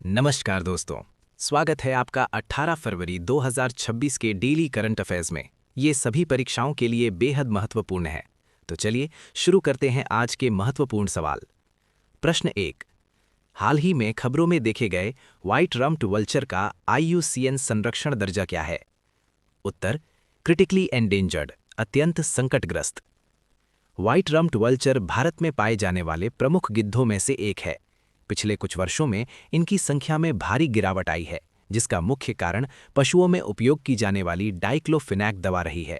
नमस्कार दोस्तों, स्वागत है आपका 18 फरवरी 2026 के डेली करंट अफेयर्स में। ये सभी परीक्षाओं के लिए बेहद महत्वपूर्ण है। तो चलिए शुरू करते हैं आज के महत्वपूर्ण सवाल। प्रश्न 1। हाल ही में खबरों में देखे गए व्हाइट रम्प्ड वल्चर का IUCN संरक्षण दर्जा क्या है? उत्तर, क्रिटिकली एंडेंजर्ड, अत्यंत संकटग्रस्त। व्हाइट रम्प्ड वल्चर भारत में पाए जाने वाले प्रमुख गिद्धों में से एक है। पिछले कुछ वर्षों में इनकी संख्या में भारी गिरावट आई है, जिसका मुख्य कारण पशुओं में उपयोग की जाने वाली डाइक्लोफिनैक दवा रही है।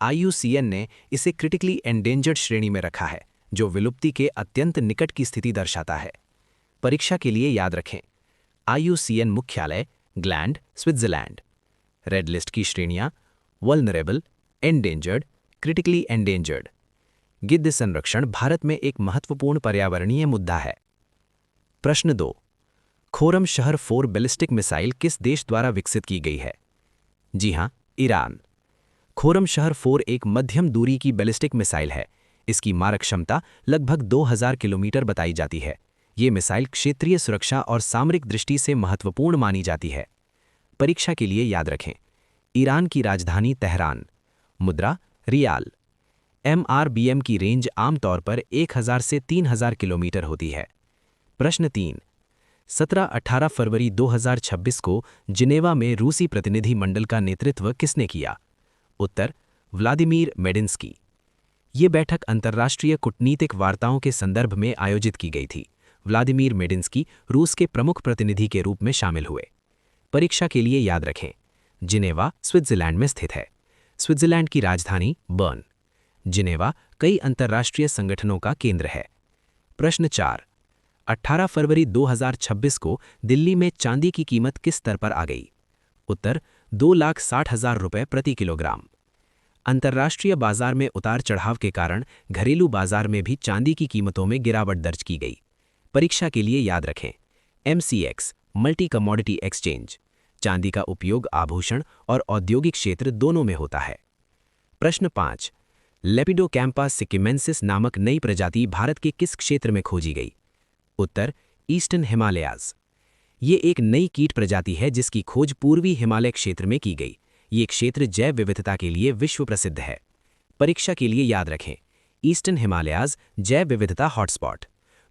IUCN ने इसे क्रिटिकली एंडेंजर्ड श्रेणी में रखा है, जो विलुप्ति के अत्यंत निकट की स्थिति दर्शाता है। परीक्षा के लिए याद रखें, IUCN मुख्यालय ग्लैंड, स्विट्जरलैंड। रेड लिस्ट की श्रेणियां वल्नरेबल, एंडेंजर्ड, क्रिटिकली एंडेंजर्ड। गिद्ध संरक्षण भारत में एक महत्वपूर्ण पर्यावरणीय मुद्दा है। प्रश्न 2। खोरमशहर 4 बैलिस्टिक मिसाइल किस देश द्वारा विकसित की गई है? जी हां, ईरान। खोरमशहर 4 एक मध्यम दूरी की बैलिस्टिक मिसाइल है। इसकी मारक क्षमता लगभग 2000 किलोमीटर बताई जाती है। ये मिसाइल क्षेत्रीय सुरक्षा और सामरिक दृष्टि से महत्वपूर्ण मानी जाती है। परीक्षा के लिए याद रखें, ईरान की राजधानी तेहरान, मुद्रा रियाल। MRBM की रेंज आमतौर पर 1000 से 3000 किलोमीटर होती है। प्रश्न 3। 17-18 फरवरी 2026 को जिनेवा में रूसी प्रतिनिधि मंडल का नेतृत्व किसने किया? उत्तर, व्लादिमीर मेडिंस्की। ये बैठक अंतर्राष्ट्रीय कूटनीतिक वार्ताओं के संदर्भ में आयोजित की गई थी। व्लादिमीर मेडिंस्की रूस के प्रमुख प्रतिनिधि के रूप में शामिल हुए। परीक्षा के लिए याद रखें, जिनेवा स्विट्जरलैंड में स्थित है। स्विट्जरलैंड की राजधानी बर्न। जिनेवा कई अंतर्राष्ट्रीय संगठनों का केंद्र है। प्रश्न 4। 18 फरवरी 2026 को दिल्ली में चांदी की कीमत किस स्तर पर आ गई? उत्तर, 2,60,000 रुपये प्रति किलोग्राम। अंतर्राष्ट्रीय बाजार में उतार चढ़ाव के कारण घरेलू बाजार में भी चांदी की कीमतों में गिरावट दर्ज की गई। परीक्षा के लिए याद रखें, MCX मल्टी कमोडिटी एक्सचेंज। चांदी का उपयोग आभूषण और औद्योगिक क्षेत्र दोनों में होता है। प्रश्न 5। लेपिडोकैम्पस सिक्किमेंसिस नामक नई प्रजाति भारत के किस क्षेत्र में खोजी गई? उत्तर, ईस्टर्न हिमालयाज। ये एक नई कीट प्रजाति है जिसकी खोज पूर्वी हिमालय क्षेत्र में की गई। ये क्षेत्र जैव विविधता के लिए विश्व प्रसिद्ध है। परीक्षा के लिए याद रखें, ईस्टर्न हिमालयाज जैव विविधता हॉटस्पॉट।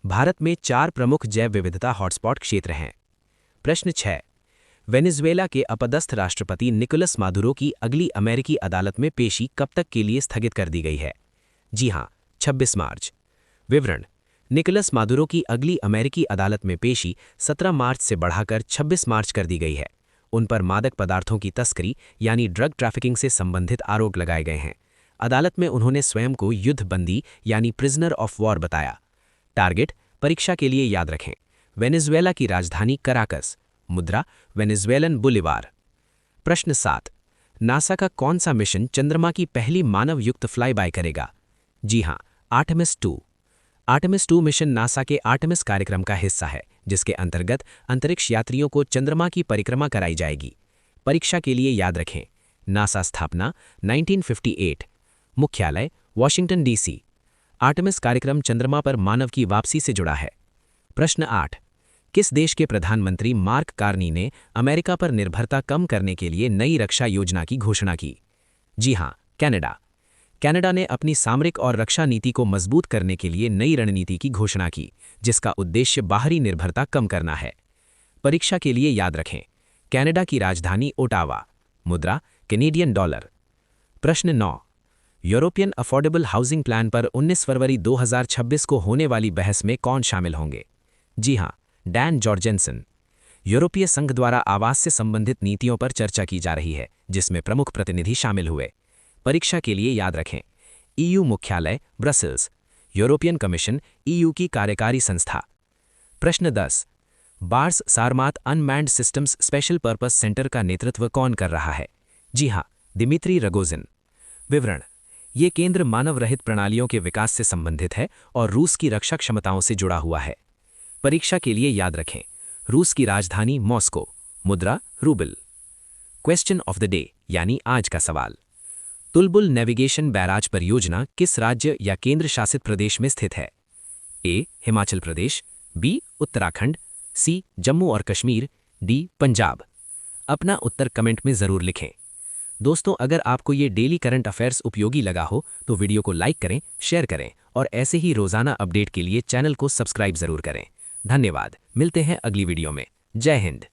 भारत में 4 प्रमुख जैव विविधता हॉटस्पॉट क्षेत्र हैं। प्रश्न 6। वेनेजुएला के अपदस्थ राष्ट्रपति निकोलस मादुरो की अगली अमेरिकी अदालत में पेशी कब तक के लिए स्थगित कर दी गई है? जी हां, 26 मार्च। विवरण, निकोलस मादुरो की अगली अमेरिकी अदालत में पेशी 17 मार्च से बढ़ाकर 26 मार्च कर दी गई है। उन पर मादक पदार्थों की तस्करी यानी ड्रग ट्रैफिकिंग से संबंधित आरोप लगाए गए हैं। अदालत में उन्होंने स्वयं को युद्धबंदी यानी प्रिजनर ऑफ वॉर बताया। टारगेट, परीक्षा के लिए याद रखें, वेनेजुएला की राजधानी कराकस, मुद्रा वेनेजुएलन बोलिवार। प्रश्न 7। नासा का कौन सा मिशन चंद्रमा की पहली मानव युक्त फ्लाईबाय करेगा? जी हां, आर्टेमिस 2। आर्टेमिस 2 मिशन नासा के आर्टेमिस कार्यक्रम का हिस्सा है, जिसके अंतर्गत अंतरिक्ष यात्रियों को चंद्रमा की परिक्रमा कराई जाएगी। परीक्षा के लिए याद रखें, नासा स्थापना 1958, मुख्यालय वॉशिंगटन DC। आर्टेमिस कार्यक्रम चंद्रमा पर मानव की वापसी से जुड़ा है। प्रश्न 8। किस देश के प्रधानमंत्री मार्क कार्नी ने अमेरिका पर निर्भरता कम करने के लिए नई रक्षा योजना की घोषणा की? जी हां, कनाडा। कनाडा ने अपनी सामरिक और रक्षा नीति को मजबूत करने के लिए नई रणनीति की घोषणा की, जिसका उद्देश्य बाहरी निर्भरता कम करना है। परीक्षा के लिए याद रखें, कनाडा की राजधानी ओटावा, मुद्रा कैनेडियन डॉलर। प्रश्न 9। यूरोपियन अफोर्डेबल हाउसिंग प्लान पर 19 फरवरी 2026 को होने वाली बहस में कौन शामिल होंगे? जी हां, डैन जॉर्जेंसन। यूरोपीय संघ द्वारा आवास से संबंधित नीतियों पर चर्चा की जा रही है, जिसमें प्रमुख प्रतिनिधि शामिल हुए। परीक्षा के लिए याद रखें, EU मुख्यालय ब्रसेल्स, यूरोपियन कमीशन EU की कार्यकारी संस्था। प्रश्न 10। बार्स सारमात unmanned systems special purpose centre का नेतृत्व कौन कर रहा है? जी हां, दिमित्री रगोजिन। विवरण, ये केंद्र मानव रहित प्रणालियों के विकास से संबंधित है और रूस की रक्षा क्षमताओं से जुड़ा हुआ है। परीक्षा के लिए याद रखें, रूस की राजधानी मॉस्को, मुद्रा rouble. Question of the day यानी आज का सवाल, तुलबुल नेविगेशन बैराज परियोजना किस राज्य या केंद्र शासित प्रदेश में स्थित है? ए. हिमाचल प्रदेश, बी. उत्तराखंड, सी जम्मू और कश्मीर, डी पंजाब। अपना उत्तर कमेंट में ज़रूर लिखें। दोस्तों, अगर आपको ये डेली करंट अफेयर्स उपयोगी लगा हो तो वीडियो को लाइक करें, शेयर करें और ऐसे ही रोज़ाना अपडेट के लिए चैनल को सब्सक्राइब ज़रूर करें। धन्यवाद। मिलते हैं अगली वीडियो में। जय हिंद।